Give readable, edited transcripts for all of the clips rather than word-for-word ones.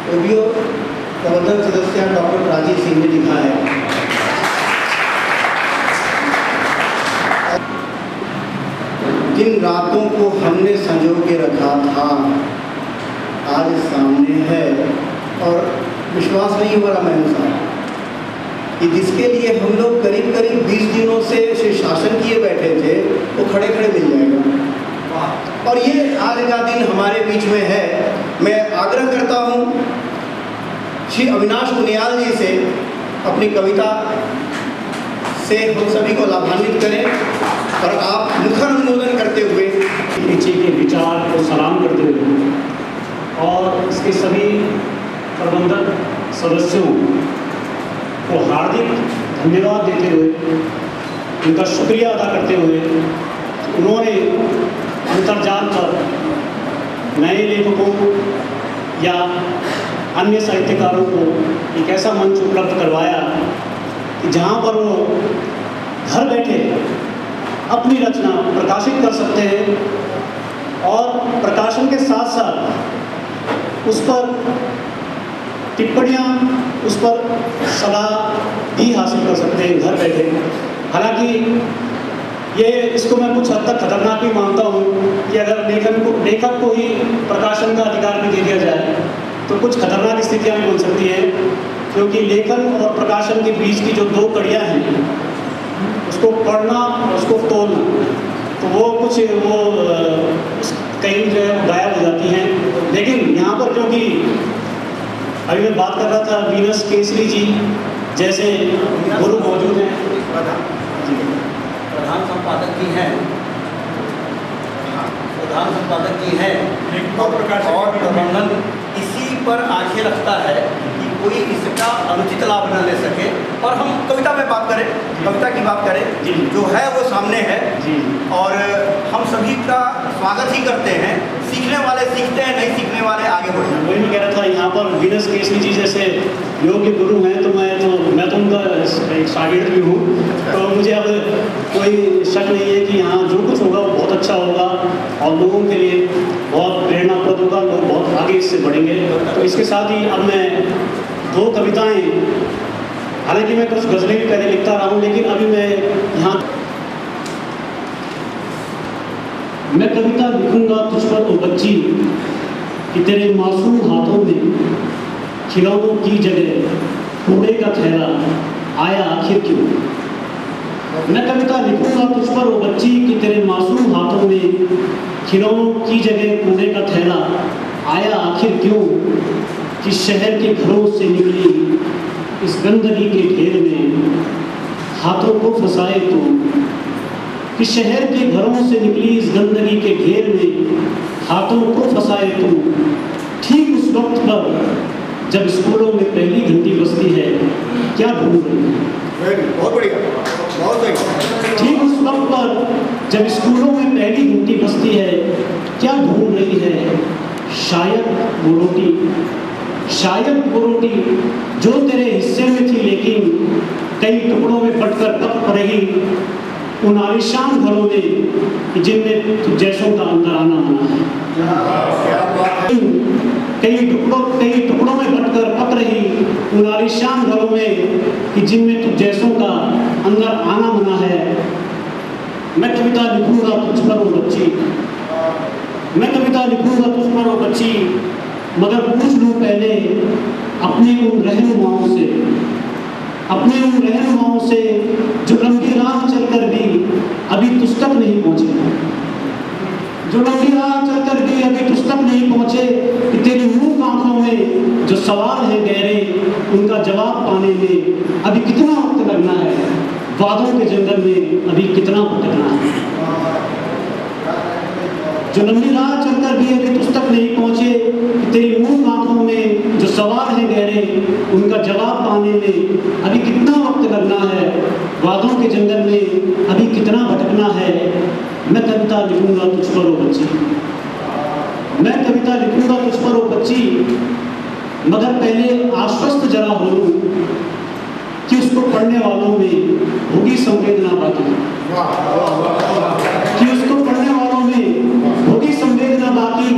OBO प्रबंधक सदस्य doctor Rajiv Singh ने लिखा है, जिन रातों को हमने संजो के रखा था आज सामने है। और विश्वास नहीं हो रहा मैं साहब कि जिसके लिए हम लोग करीब करीब 20 दिनों से शासन किए बैठे थे वो खड़े खड़े मिल जाएगा। और ये आज का दिन हमारे बीच में है। मैं आग्रह करता हूँ श्री अविनाश कुनियाल जी से अपनी कविता से हम सभी को लाभान्वित करें और आप मुखर अनुमोदन करते हुए नीचे के विचार को सलाम करते हुए और इसके सभी प्रबंधक सदस्यों को हार्दिक धन्यवाद देते हुए उनका शुक्रिया अदा करते हुए उन्होंने अंतर्जाल पर नए लेखकों या अन्य साहित्यकारों को एक ऐसा मंच उपलब्ध करवाया कि जहाँ पर वो घर बैठे अपनी रचना प्रकाशित कर सकते हैं और प्रकाशन के साथ साथ उस पर टिप्पणियाँ, उस पर सलाह भी हासिल कर सकते हैं घर बैठे। हालांकि ये इसको मैं कुछ हद तक खतरनाक भी मानता हूँ कि अगर लेखक को ही प्रकाशन का अधिकार भी दे दिया जाए तो कुछ खतरनाक स्थितियाँ भी बन सकती हैं, क्योंकि लेखन और प्रकाशन के बीच की जो दो कड़ियाँ हैं उसको पढ़ना और उसको तोड़ना, तो वो कुछ कहीं जो है गायब हो जाती हैं। लेकिन यहाँ पर क्योंकि अभी मैं बात कर रहा था वीनस केसरी जी जैसे गुरु मौजूद हैं, प्रधान संपादक की हैं, प्रधान संपादक की हैं और प्रबंधन इसी पर आंखें रखता है कि कोई इसका अनुचित लाभ न ले सके। और हम कविता में बात करें, कविता की बात करें जो है वो सामने है और हम सभी का स्वागत ही करते हैं। सीखने वाले सीखते हैं, नहीं सीखने वाले आगे बढ़ते हैं। वही मैं कह रहा था, यहाँ पर वीनस केसरी जी जैसे योग्य गुरु हैं तो मैं तो उनका एक शागिर्द भी हूँ, तो मुझे अब कोई शक नहीं है कि यहाँ जो कुछ होगा वो बहुत अच्छा होगा और लोगों के लिए बहुत प्रेरणाप्रद होगा, लोग बहुत आगे इससे बढ़ेंगे। तो इसके साथ ही अब मैं दो कविताएँ, हालांकि मैं कुछ गज़लें भी पहले लिखता रहा हूँ, लेकिन अभी मैं यहाँ मैं कविता लिखूंगा तुझ पर ओ बच्ची कि तेरे मासूम हाथों में खिलौनों की जगह कूड़े का थैला आया आखिर क्यों। मैं कविता लिखूंगा तुझ पर ओ बच्ची कि तेरे मासूम हाथों में खिलौनों की जगह कूड़े का थैला आया आखिर क्यों, कि शहर के घरों से निकली इस गंदगी के ढेर में हाथों को फंसाए तू, कि शहर के घरों से निकली इस गंदगी के ढेर में हाथों को फंसाए तू। ठीक उस वक्त पर जब स्कूलों में पहली घंटी बजती है क्या ढूंढ रही है। बहुत बढ़िया, बहुत बढ़िया। ठीक उस वक्त पर जब स्कूलों में पहली घंटी बजती है क्या ढूंढ रही है। शायद वो रोटी, शायद वो रोटी जो तेरे हिस्से में थी लेकिन कई टुकड़ों में बंटकर पक रही उन आलिशान घरों में जिनमें तुझ जैसों का अंदर आना होना है। कई टुकड़ों में बंटकर पक रही उन आलिशान घरों में कि जिनमें तुझ जैसों का अंदर आना होना है। मैं कविता लिखूंगा तुझ पर वो बच्ची, मैं कविता लिखूंगा तुझ पर वो बच्ची, मगर पूछ लूँ पहले अपने उन रहनुमाओं से, अपने उन रहनुमाओं से जो लंबी राह चलकर भी अभी तुझ तक नहीं पहुँचे, जो लंबी राह चलकर भी अभी तुझ तक नहीं पहुँचे, कि तेरी मूक आंखों में जो सवाल है गहरे उनका जवाब पाने में अभी कितना वक्त लगना है, वादों के जंगल में अभी कितना भटकना है। जो लंबी राह चलकर भी अभी तुझ तक नहीं पहुँचे, कि तेरी मूक आंखों में जो सवाल है गहरे उनका जवाब पाने में अभी कितना वक्त लगना है, वादों के जंगल में अभी कितना भटकना है। मैं कविता लिखूंगा तुझ पर ओ बच्ची, मैं कविता लिखूंगा तुझ पर ओ बच्ची, मगर पहले आश्वस्त जरा हो लूं कि उसको पढ़ने वालों में होगी संवेदना बाकी, कि उसको पढ़ने वालों में होगी संवेदना बाकी,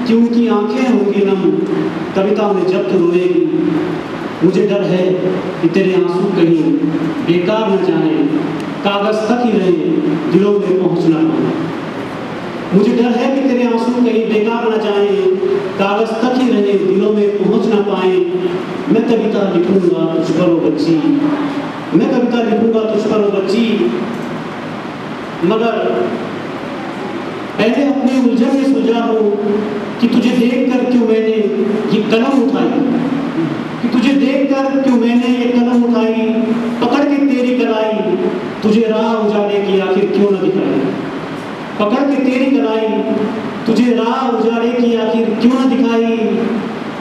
कि उनकी आंखें होंगी नम कविता में जब तू रोएगी। मुझे डर है कि तेरे आंसू कहीं बेकार न जाएं, कागज तक ही रहे दिलों में पहुंच ना पाए। मुझे डर है कि तेरे आंसू कहीं बेकार न जाएं, कागज तक ही रहे दिलों में पहुंच ना पाए। मैं कविता लिखूंगा तुझ पर ओ बच्ची, मैं कविता लिखूंगा तुझ पर ओ बच्ची, मगर पहले अपनी उलझन में सुलझा हो कि तुझे देखकर क्यों मैंने ये कलम उठाई, कि तुझे देखकर क्यों मैंने ये कलम उठाई, पकड़ के तेरी कलाई तुझे राह उजाड़े की आखिर क्यों न दिखाई, पकड़ के तेरी कलाई तुझे राह उजाड़े की आखिर क्यों न दिखाई।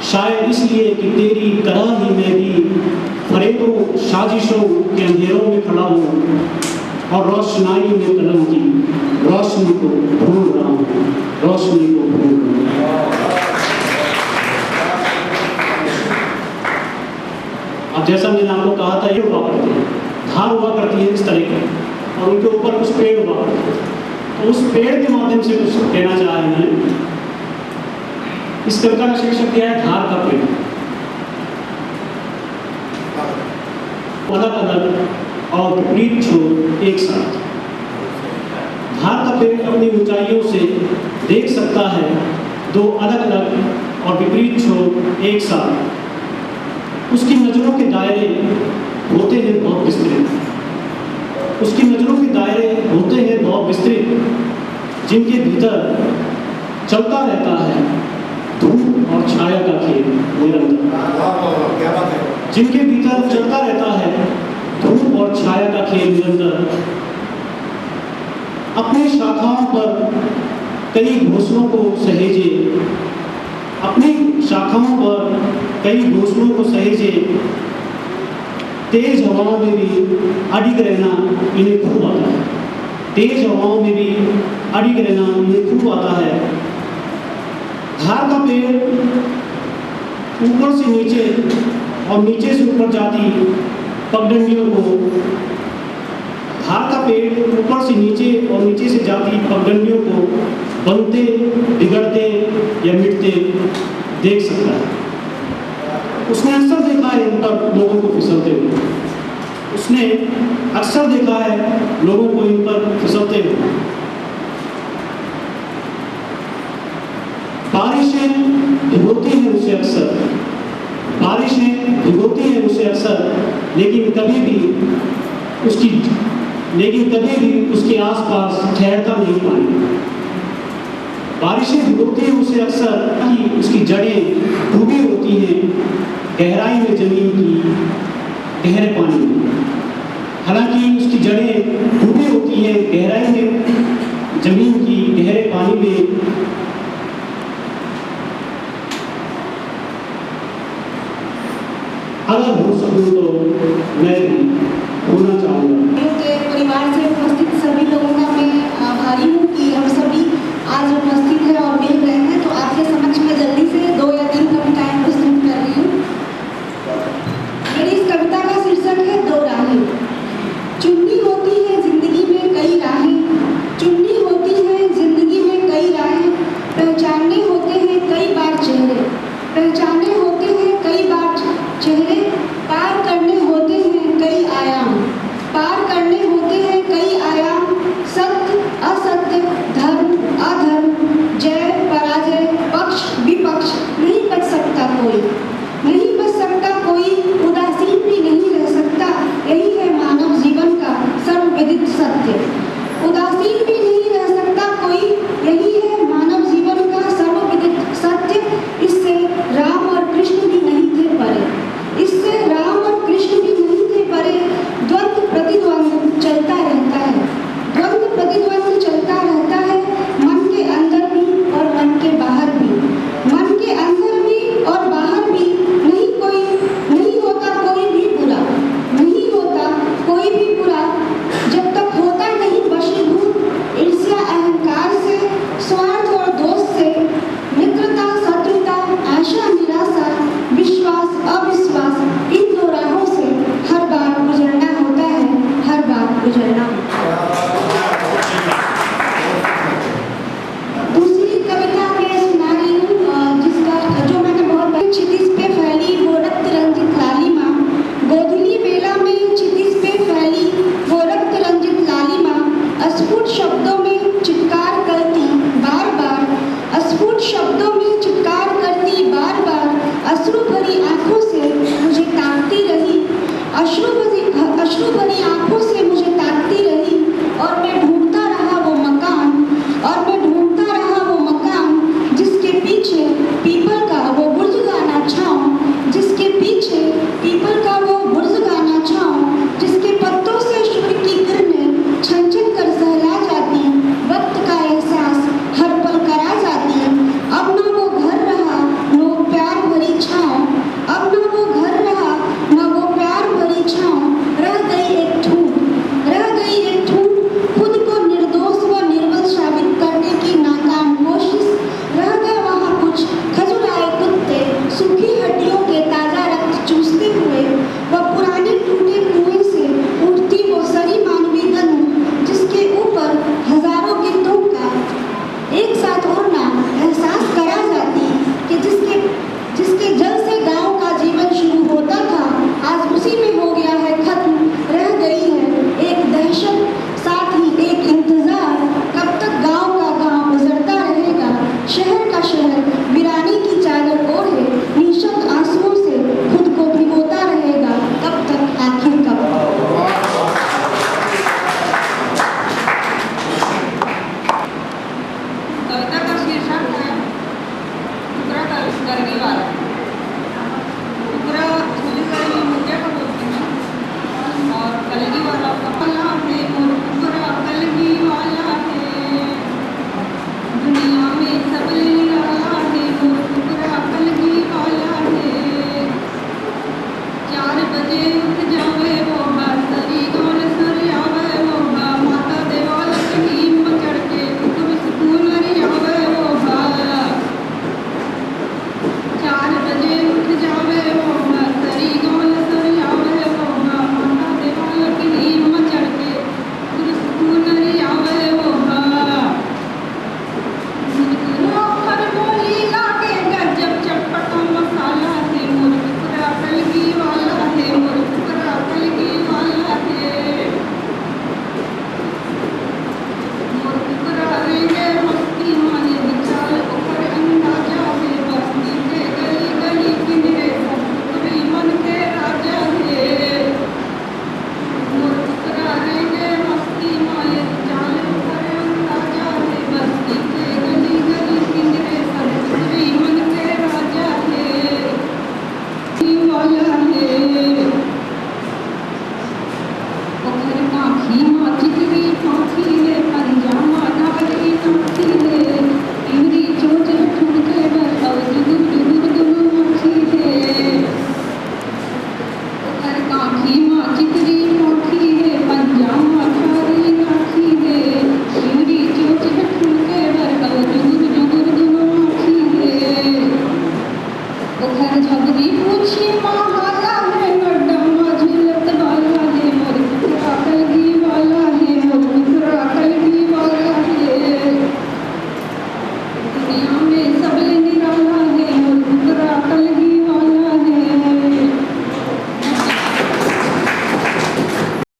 शायद इसलिए कि तेरी तरह ही मैं भी फरेबों साजिशों के अंधेरों में खड़ा हूँ और रोशनाई में कलम की रोशनी को ढूंढ रहा हूँ, रोशनी को ढूंढ रहा हूँ। अब जैसा मैंने आपको कहा था, ये हुआ करती है, धार हुआ करती है इस तरह की, और उनके ऊपर कुछ पेड़ हुआ करते हैं। तो उस पेड़ के माध्यम से कुछ कहना चाह रहे हैं। इस कविता का शीर्षक दिया है धार का पेड़। अलग अलग और विपरीत छोर एक साथ। धार का पेड़ अपनी ऊंचाइयों से देख सकता है दो अलग अलग और विपरीत छोर एक साथ। उसकी नजरों के दायरे होते हैं बहुत विस्तृत, उसकी नजरों के दायरे होते हैं बहुत विस्तृत, जिनके भीतर चलता रहता है धूप और छाया का खेल निरंतर। क्या बात है। जिनके भीतर चलता रहता है धूप और छाया का खेल निरंतर। अपनी शाखाओं पर कई घोंसलों को सहेजे, अपनी शाखाओं पर कई घोंसलों को सहेजे, तेज हवाओं में भी अडिग रहना इन्हें खूब आता है। तेज हवाओं में भी अडिग रहना इन्हें खूब आता है। धार का पेड़ ऊपर से नीचे और नीचे से ऊपर जाती पगडंडियों को, धार का पेड़ ऊपर से नीचे और नीचे से जाती पगडंडियों को बनते, बिगड़ते या मिटते देख सकता है। उसने अक्सर देखा है इन पर लोगों को फिसलते हुए, उसने अक्सर देखा है लोगों को इन पर फिसलते हुए। बारिशें भिगोती हैं उसे अक्सर, बारिशें भिगोती हैं उसे अक्सर, लेकिन कभी भी उसके आसपास ठहरता नहीं पानी। बारिशें भिगोती हैं उसे अक्सर कि उसकी जड़ें डूबी होती हैं गहराई में जमीन की गहरे पानी में। हालांकि उसकी जड़ें डूबी होती हैं गहराई में जमीन की गहरे पानी में। अगर हो सकूं तो मैं भी होना चाहूँगा। परिवार से उपस्थित सभी लोगों का मैं आभारी हूँ कि हम सभी आज उपस्थित हैं और मिल